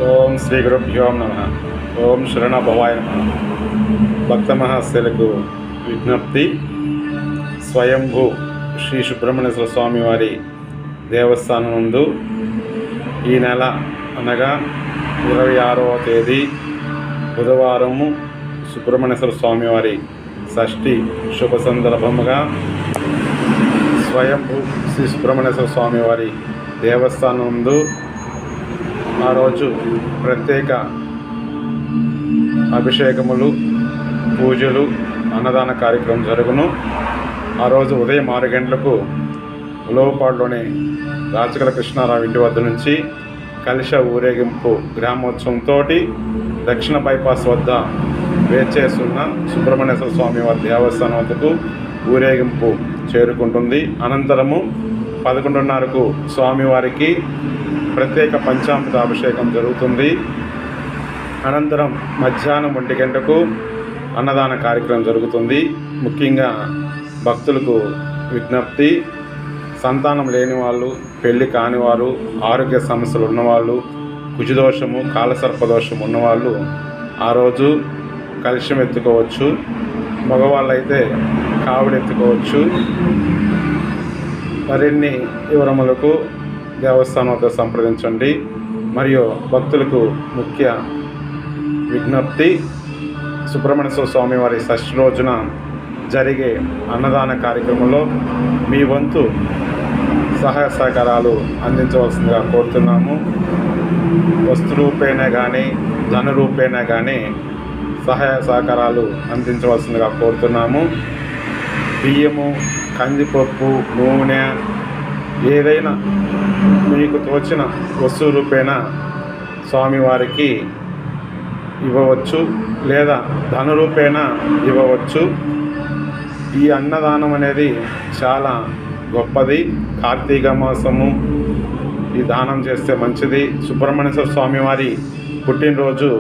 ఓం శ్రీ గురుభ్యో నమః. ఓం శరణభవాయ నమః. భక్త మహాశయులకు విజ్ఞప్తి. స్వయంభూ శ్రీ సుబ్రహ్మణ్యేశ్వర స్వామి వారి దేవస్థానం నందు ఈ నెల అనగా 26వ తేదీ బుధవారము సుబ్రహ్మణ్యేశ్వర స్వామి వారి షష్ఠి శుభ సందర్భముగా స్వయంభూ శ్రీ సుబ్రహ్మణ్యేశ్వర స్వామి వారి దేవస్థానం నందు ఆ రోజు ప్రత్యేక అభిషేకములు, పూజలు, అన్నదాన కార్యక్రమం జరుగును. ఆ రోజు ఉదయం 6 గంటలకు ఉలవపాడులోని రాచకల కృష్ణారావు ఇంటి వద్ద నుంచి కలశ ఊరేగింపు గ్రామోత్సవంతో దక్షిణ బైపాస్ వద్ద వేచేస్తున్న సుబ్రహ్మణ్యేశ్వర స్వామి వారి దేవస్థానం వద్దకు ఊరేగింపు చేరుకుంటుంది. అనంతరము 11:30కు స్వామివారికి ప్రత్యేక పంచామృత అభిషేకం జరుగుతుంది. అనంతరం మధ్యాహ్నం 1 గంటకు అన్నదాన కార్యక్రమం జరుగుతుంది. ముఖ్యంగా భక్తులకు విజ్ఞప్తి: సంతానం లేని వాళ్ళు, పెళ్లి కాని వారు, ఆరోగ్య సమస్యలు ఉన్నవాళ్ళు, కుజదోషము, కాలసర్పదోషం ఉన్నవాళ్ళు ఆ రోజు కలశం ఎత్తుకోవచ్చు. మగవాళ్ళైతే కావిడి ఎత్తుకోవచ్చు. మరిన్ని వివరములకు దేవస్థానం వద్ద సంప్రదించండి. మరియు భక్తులకు ముఖ్య విజ్ఞప్తి: సుబ్రహ్మణ్యేశ్వర స్వామి వారి షష్ఠి రోజున జరిగే అన్నదాన కార్యక్రమంలో మీ వంతు సహాయ సహకారాలు అందించవలసిందిగా కోరుతున్నాము. వస్తు రూపేణా కానీ, ధన రూపేణా కానీ సహాయ సహకారాలు అందించవలసిందిగా కోరుతున్నాము. బియ్యము, కందిపప్పు, నూనె, ఏదైనా మీకు తోచిన వస్తువు రూపేణా స్వామివారికి ఇవ్వవచ్చు, లేదా ధన రూపేణా ఇవ్వవచ్చు. ఈ అన్నదానం అనేది చాలా గొప్పది. కార్తీక మాసము ఈ దానం చేస్తే మంచిది. సుబ్రహ్మణ్యేశ్వర స్వామి వారి పుట్టినరోజు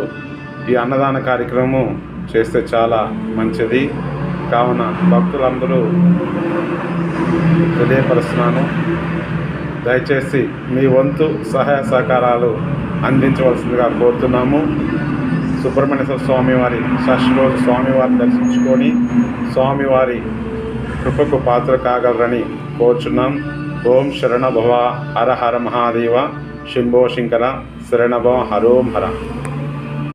ఈ అన్నదాన కార్యక్రమం చేస్తే చాలా మంచిది. కావున భక్తులందరూ తెలియపరుస్తున్నాను. దయచేసి మీ వంతు సహాయ సహకారాలు అందించవలసిందిగా కోరుతున్నాము. సుబ్రహ్మణ్యేశ్వర స్వామి వారి షష్ఠి రోజు స్వామివారిని దర్శించుకొని స్వామివారి కృపకు పాత్ర కాగలరని కోరుచున్నాం. ఓం శరణభవ. హర హర మహాదేవ. శంభో శంకర. శరణభవ. హరోం హర.